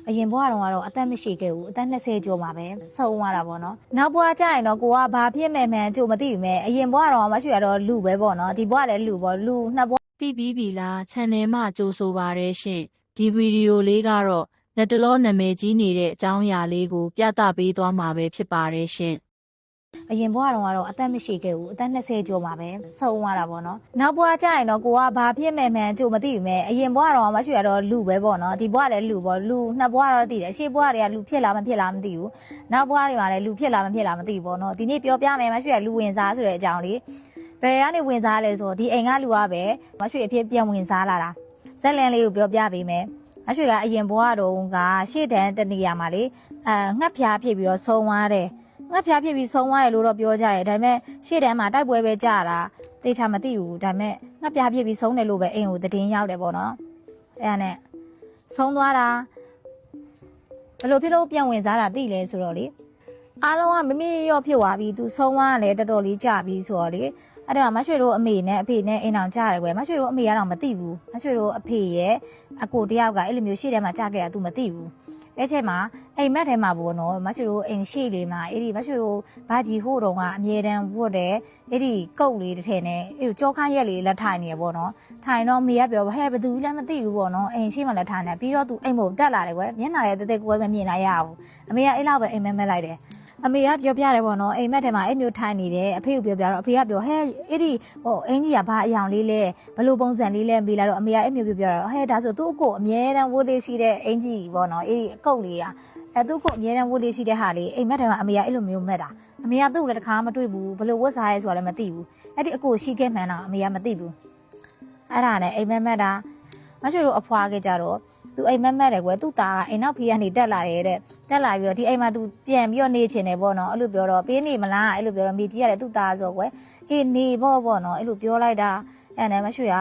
အရင်ဘွားတော့အသက်မရှိခဲ့ဘူးအသက်20ကျော်မှာပဲဆုံးသွားတာပေါ့နော်နောက်ဘွားကျရင်တော့ကိုကဘာဖြစ်မယ်မှန်းကြိုမသိဘူးမဲ့အရင်ဘွားတော့မရှိရတော့လူပဲပေါ့နော်ဒီဘွားလည်းလူပေါ့လူနှစ်ဘွား သိပြီးပြီလား channel မှာကြိုဆိုပါရရှင်ဒီဗီဒီယိုလေးကတော့လက်တလောနာမည်ကြီးနေတဲ့အကြောင်းအရာလေးကိုပြသပေးသွားမှာပဲဖြစ်ပါတယ်ရှင်အရင်ဘွားတော့အသက်မရှိခဲ့ဘူးအသက်20ကျော်မှာပဲဆုံးသွားတာပေါ့နော်နောက်ဘွားကျရင်တော့ကိုကဘာဖြစ်မယ်မှန်းကြိုမသိဘူးမဲ့အရင်ဘွားတော့မရှိရတော့လူပဲပေါ့နော်ဒီဘွားလည်းလူပေါ့လူနှစ်ဘွားတော့တည်တယ်ရှေ့ဘွားတွေကလူဖြစ်လားမဖြစ်လားမသိဘူးနောက်ဘွားတွေမှာလည်းလူဖြစ်လားမဖြစ်လားမသိဘူးပေါ့နော်ဒီနေ့ပြောပြမယ်မရှိရလူဝင်စားဆိုတဲ့အကြောင်းလေးဘယ်ကနေဝင်စားလဲဆိုဒီအိမ်ကလူကပဲမရှိအဖြစ်ပြန်ဝင်စားလာတာဇက်လန်လေးကိုပြောပြပေးမယ်မရှိကအရင်ဘွားတော့ကရှေ့တန်းတနေရာမှာလေငှက်ဖျားဖြစ်ပြီးတော့ဆုံးသွားတယ်ငှက်ဖျားဖြစ်ပြီးဆုံးသွားရလို့တော့ပြောကြတယ်ဒါပေမဲ့ရှေ့တန်းမှာတိုက်ပွဲပဲကြတာတေချာမသိဘူးဒါပေမဲ့ငှက်ဖျားဖြစ်ပြီးဆုံးတယ်လို့ပဲအိမ်ကိုသတင်းရောက်တယ်ပေါ့နော်အဲ့ဒါနဲ့ဆုံးသွားတာဘယ်လိုဖြစ်လို့ပြန်ဝင်စားတာသိလဲဆိုတော့လေအားလုံးကမမေ့ရော့ဖြစ်သွားပြီသူဆုံးသွားတယ်တော်တော်လေးကြာပြီဆိုတော့လေအဲ့တော့မရွှေတို့အမေနဲ့အဖေနဲ့အိမ်အောင်ကြားတယ်ကွယ်မရွှေတို့အမေကတော့မသိဘူးမရွှေတို့အဖေရဲ့အကိုတယောက်ကအဲ့လိုမျိုးရှေ့ထဲမှာကြားခဲ့တာ तू မသိဘူးအဲ့ချက်မှာအိမ်မက်ထဲမှာပေါ့နော်မရွှေတို့အိမ်ရှေ့လေးမှာအဲ့ဒီမရွှေတို့ဘာကြီးဟိုတုံကအမြဲတမ်းဝတ်တယ်အဲ့ဒီကုတ်လေးတစ်ထည်နဲ့အဲ့ကြောခန့်ရက်လေးလက်ထိုင်နေရပေါ့နော်ထိုင်တော့မေကပြောဟဲ့ဘသူလည်းမသိဘူးပေါ့နော်အိမ်ရှေ့မှာလက်ထိုင်နေပြီးတော့ तू အိမ်မို့တက်လာတယ်ကွယ်မျက်နှာရဲ့တက်တက်ကိုယ်ပဲမမြင်လိုက်ရဘူးအမေကအဲ့လောက်ပဲအိမ်မက်မက်လိုက်တယ်အမေကပြောပြတယ်ပေါ့နော်အိမ်မက်ထဲမှာအဲ့မျိုးထိုင်နေတယ်အဖေကိုပြောပြတော့အဖေကပြောဟဲ့အဲ့ဒီဟိုအင်ကြီးကဘာအယောင်လေးလဲဘလို့ပုံစံလေးလဲမေးလာတော့အမေကအဲ့မျိုးပြောပြတော့ဟဲ့ဒါဆိုသူ့ကိုအမြဲတမ်းဝတ်လေးရှိတဲ့အင်ကြီးပေါ့နော်အဲ့ဒီအကုတ်လေးကအဲ့သူ့ကိုအမြဲတမ်းဝတ်လေးရှိတဲ့ဟာလေးအိမ်မက်ထဲမှာအမေကအဲ့လိုမျိုးမက်တာအမေကသူ့ကိုလည်းတစ်ခါမတွေ့ဘူးဘလို့ဝတ်စားရဲဆိုတာလည်းမသိဘူးအဲ့ဒီအကိုရှိခဲ့မှန်းတော့အမေကမသိဘူးအဲ့ဒါနဲ့အိမ်မက်မက်တာမရှိလို့အဖွားခဲ့ကြတော့သူအိမ်မက်မက်တယ်ကွယ်သူ့သားအိမ်နောက်ဖေးကနေတက်လာတယ်တဲ့တက်လာပြီးတော့ဒီအိမ်မှာသူပြန်ပြီးတော့နေချင်တယ်ပေါ့နော်အဲ့လိုပြောတော့ပေးနေမလားအဲ့လိုပြောတော့မိကြီးကလည်းသူ့သားဆိုကွယ်အေးနေပေါ့နော်အဲ့လိုပြောလိုက်တာအဲ့နဲ့မရှိရ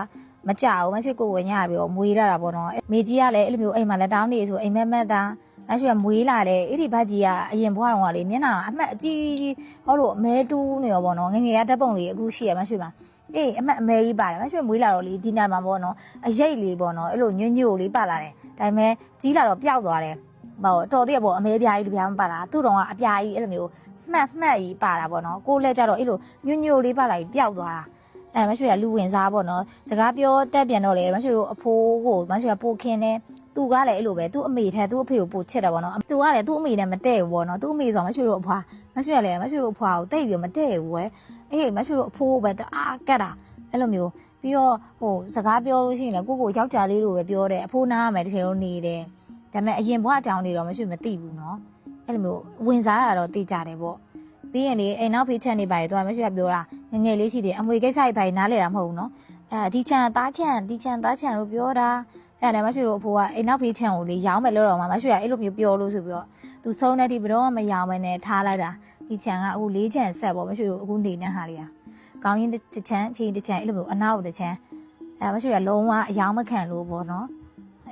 မကြောက်မရှိကိုဝင်ရပြီးတော့မွေးလာတာပေါ့နော်မိကြီးကလည်းအဲ့လိုမျိုးအိမ်မှာလက်တောင်းနေဆိုအိမ်မက်မက်တာမရှိရမွေးလာတယ်အဲ့ဒီဘက်ကြီးကအရင်ဘွားတော်ကလေမျက်နှာအမှတ်အကြီးကြီးဟောလို့အမဲတူးနေရောပေါ့နော်ငငယ်ကဓာတ်ပုံလေးအခုရှိရမရှိပါအေးအမှတ်အမဲကြီးပါတယ်မရှိမွေးလာတော့လေဒီနာမှာပေါ့နော်အရိတ်လေးပေါ့နော်အဲ့လိုညွန့်ညို့လေးပါလာတယ်ဒါပေမဲ့ကြီးလာတော့ပျောက်သွားတယ်ဟောတော်သေးပေါ့အမဲပြားကြီးတစ်ပြားမပါလာသူ့တော်ကအပြားကြီးအဲ့လိုမျိုးမှတ်ကြီးပါတာပေါ့နော်ကိုလက်ကြတော့အဲ့လိုညွန့်ညို့လေးပါလာပြီးပျောက်သွားတာမရှိရလူဝင်စားပေါ့နော်စကားပြောတက်ပြန်တော့လေမရှိတို့အဖိုးကိုမရှိရပိုခင်းနေသူကလည်းအဲ့လိုပဲသူ့အမေထဲသူ့အဖေကိုပိုချစ်တယ်ပေါ့နော်သူကလည်းသူ့အမေနဲ့မတည့်ဘူးပေါ့နော်သူ့အမေဆိုမရှိတို့အဖွာမရှိရလေမရှိတို့အဖွာကိုတိတ်ပြီးမတည့်ဘူးဝဲအေးမရှိတို့အဖိုးပဲတအားကတ်တာအဲ့လိုမျိုးပြီးတော့ဟိုစကားပြောလို့ရှိရင်လည်းကိုယောက်ျားလေးလိုပဲပြောတယ်အဖိုးနားမယ်တစ်ချိန်လုံးနေတယ်ဒါပေမဲ့အရင်ဘွားအကြောင်းတွေတော့မရှိမသိဘူးနော်အဲ့လိုမျိုးဝင်စားတာတော့သိကြတယ်ပေါ့ပြီးရင်လေအိမ်နောက်ဖေးချက်နေပါလေသူကမရှိပြောတာငငယ်လေးရှိတယ်အမွေကိစ္စကြီးပါနားလေတာမဟုတ်ဘူးနော်ဒီချန်သားချန်လို့ပြောတာအဲ့ဒါမရှိလို့အဖိုးကအိမ်နောက်ဖေးချန်ကိုလေရောင်းမယ်လို့တော့မှမရှိရအဲ့လိုမျိုးပြောလို့ဆိုပြီးတော့သူဆုံးတဲ့ဒီဘတော့မရောင်းမနဲ့ထားလိုက်တာဒီချန်ကအခု4ချန်ဆက်ပေါ့မရှိလို့အခုနေတဲ့ဟာလေးကောင်းရင်တစ်ချန်အချင်းတစ်ချန်အဲ့လိုမျိုးအနောက်တစ်ချန်မရှိရလုံးဝအယောင်မခံလို့ပေါ့နော်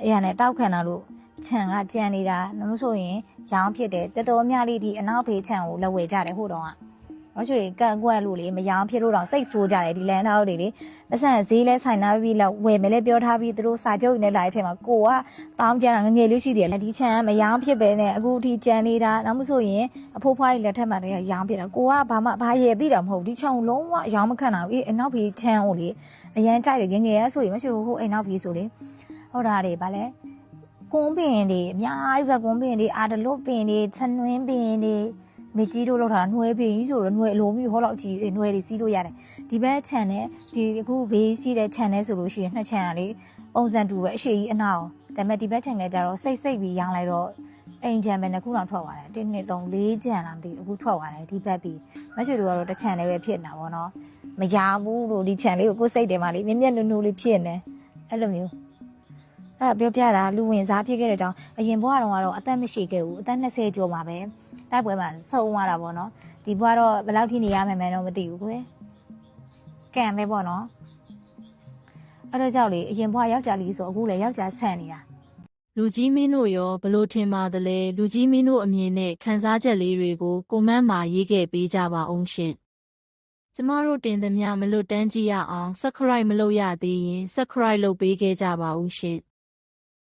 အဲ့ရနဲ့တောက်ခံတာလို့ချန်ကကြံနေတာလို့ဆိုရင်ရောင်းဖြစ်တယ်တော်တော်များလေးဒီအနောက်ဖေးချန်ကိုလက်ဝဲကြတယ်ဟိုတော့မရှိရင်ကန့်ကွက်လို့လေမရောင်းဖြစ်လို့တော့စိတ်ဆိုးကြတယ်ဒီလန်သားတို့တွေလေပတ်စံဈေးလဲဆိုင်နာပြီးလောက်ဝယ်မယ်လဲပြောထားပြီးသူတို့စာချုပ်နဲ့လာတဲ့အချိန်မှာကိုကတောင်းကြတာငငယ်လေးရှိတယ်ဒီချန်ကမရောင်းဖြစ်ပဲနဲ့အခုထိကြံနေတာနောက်မဆိုရင်အဖိုးဖွားကြီးလက်ထက်မှာတည်းရောင်းဖြစ်တာကိုကဘာရဲသိတာမဟုတ်ဒီချန်ကိုလုံးဝရောင်းမခံတာအေးအနောက်ဖေးချန်ကိုလေအရန်ကြိုက်တယ်ငငယ်ရဆိုရင်မရှိဘူးဟိုအိမ်နောက်ဖေးဆိုလေဟုတ်တာတွေဗာလဲကွန်းပင်တွေအများကြီးပဲကွန်းပင်တွေအာဒလွတ်ပင်တွေချနွင်းပင်တွေမိကြီးတို့လောက်တာနှွဲပင်ကြီးဆိုတော့နှွဲအလိုမျိုးဟောလောက်ကြီးနှွဲတွေစီးလို့ရတယ်ဒီဘက်ခြံနဲ့ဒီအခုဘေးရှိတဲ့ခြံနဲ့ဆိုလို့ရှိရင်နှစ်ခြံကလေပုံစံတူပဲအရှိကြီးအနောက်ဒါပေမဲ့ဒီဘက်ခြံကကြတော့စိတ်ပြီးရောင်းလိုက်တော့အိမ်ခြံပဲနှစ်ခုတောင်ထွက်သွားတယ်1 2 3 4ခြံလားမသိအခုထွက်သွားတယ်ဒီဘက်ပြီးမရွှေတို့ကတော့တစ်ခြံလေးပဲဖြစ်နေတာပေါ့နော်မရဘူးလို့ဒီခြံလေးကိုကိုယ်စိတ်တယ်မှလေမြက်နုလေးဖြစ်နေအဲ့လိုမျိုးအဲ့ဒါပြောပြတာလူဝင်စားဖြစ်ခဲ့တဲ့အကြောင်းအရင်ဘွားတော်ကတော့အသက်မရှိခဲ့ဘူးအသက်20ကျော်မှာပဲတိုက်ပွဲမှာဆုံးသွားတာပေါ့နော်ဒီဘွားတော့ဘယ်လောက်ထိနေရမှန်းတော့မသိဘူးကွယ်ကံပဲပေါ့နော်အဲ့တော့ကြောက်လေအရင်ဘွားယောက်ျားလေးဆိုအခုလည်းယောက်ျားဆန်နေတာလူကြီးမင်းတို့ရောဘလို့ထင်ပါသလဲလူကြီးမင်းတို့အမြင်နဲ့ခန်းစားချက်လေးတွေကိုကွန်မန့်မှာရေးခဲ့ပေးကြပါအောင်ရှင်ကျမတို့တင်သမျှမလွတ်တမ်းကြည့်ရအောင် subscribe မလုပ်ရသေးရင် subscribe လုပ်ပေးခဲ့ကြပါဦးရှင်